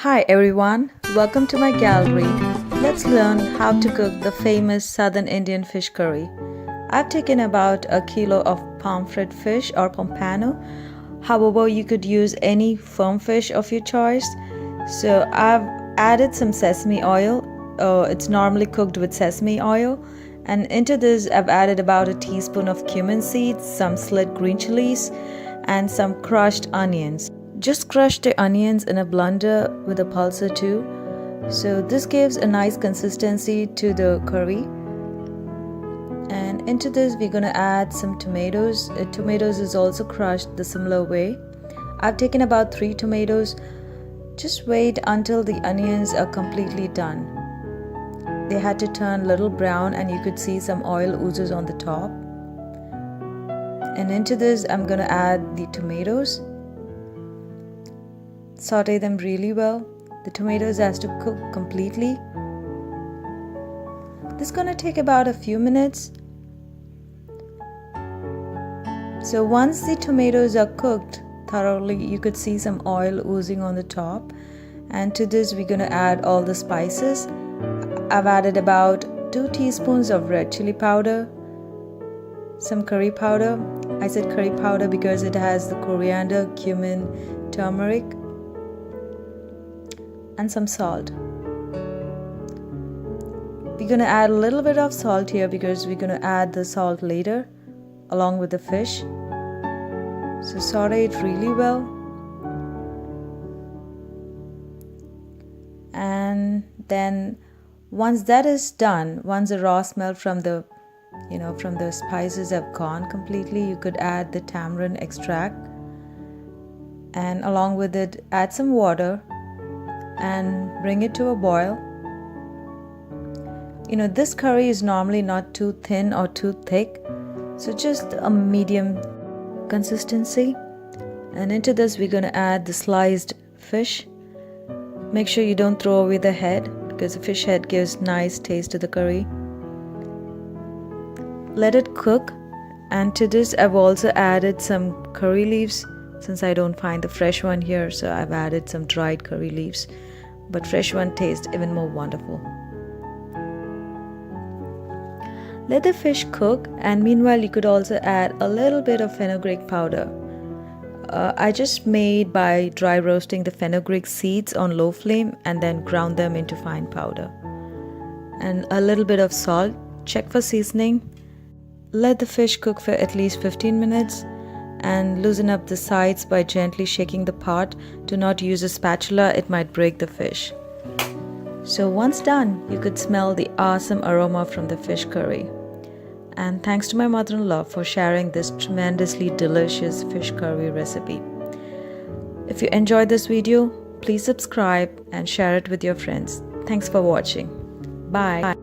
Hi everyone, welcome to my gallery. Let's learn how to cook the famous Southern Indian fish curry. I've taken about a kilo of pomfret fish or pompano. However, you could use any firm fish of your choice. So I've added some sesame oil. It's normally cooked with sesame oil. And into this I've added about a teaspoon of cumin seeds, some slit green chilies, and some crushed onions. Just crush the onions in a blender with a pulser too. So this gives a nice consistency to the curry. And into this we're going to add some tomatoes. Tomatoes is also crushed the similar way. I've taken about 3 tomatoes. Just wait until the onions are completely done. They had to turn a little brown and you could see some oil oozes on the top. And into this I'm going to add the tomatoes. Saute them really well. The tomatoes has to cook completely. This is going to take about a few minutes. So once the tomatoes are cooked thoroughly, you could see some oil oozing on the top. And to this we're going to add all the spices. I've added about 2 teaspoons of red chili powder, some curry powder. I said curry powder because it has the coriander, cumin, turmeric, and some salt. We're going to add a little bit of salt here because we're going to add the salt later along with the fish. So saute it really well. And then once that is done, once the raw smell from the spices have gone completely, you could add the tamarind extract, and along with it add some water and bring it to a boil. This curry is normally not too thin or too thick, so just a medium consistency. And into this we're going to add the sliced fish. Make sure you don't throw away the head because the fish head gives nice taste to the curry. Let it cook, and to this I've also added some curry leaves. Since I don't find the fresh one here, so I've added some dried curry leaves, but fresh one tastes even more wonderful. Let the fish cook, and meanwhile you could also add a little bit of fenugreek powder. I just made by dry roasting the fenugreek seeds on low flame and then ground them into fine powder. And a little bit of salt. Check for seasoning. Let the fish cook for at least 15 minutes. And loosen up the sides by gently shaking the pot. Do not use a spatula, it might break the fish. So once done, you could smell the awesome aroma from the fish curry. And thanks to my mother-in-law for sharing this tremendously delicious fish curry recipe. If you enjoyed this video, please subscribe and share it with your friends. Thanks for watching. Bye.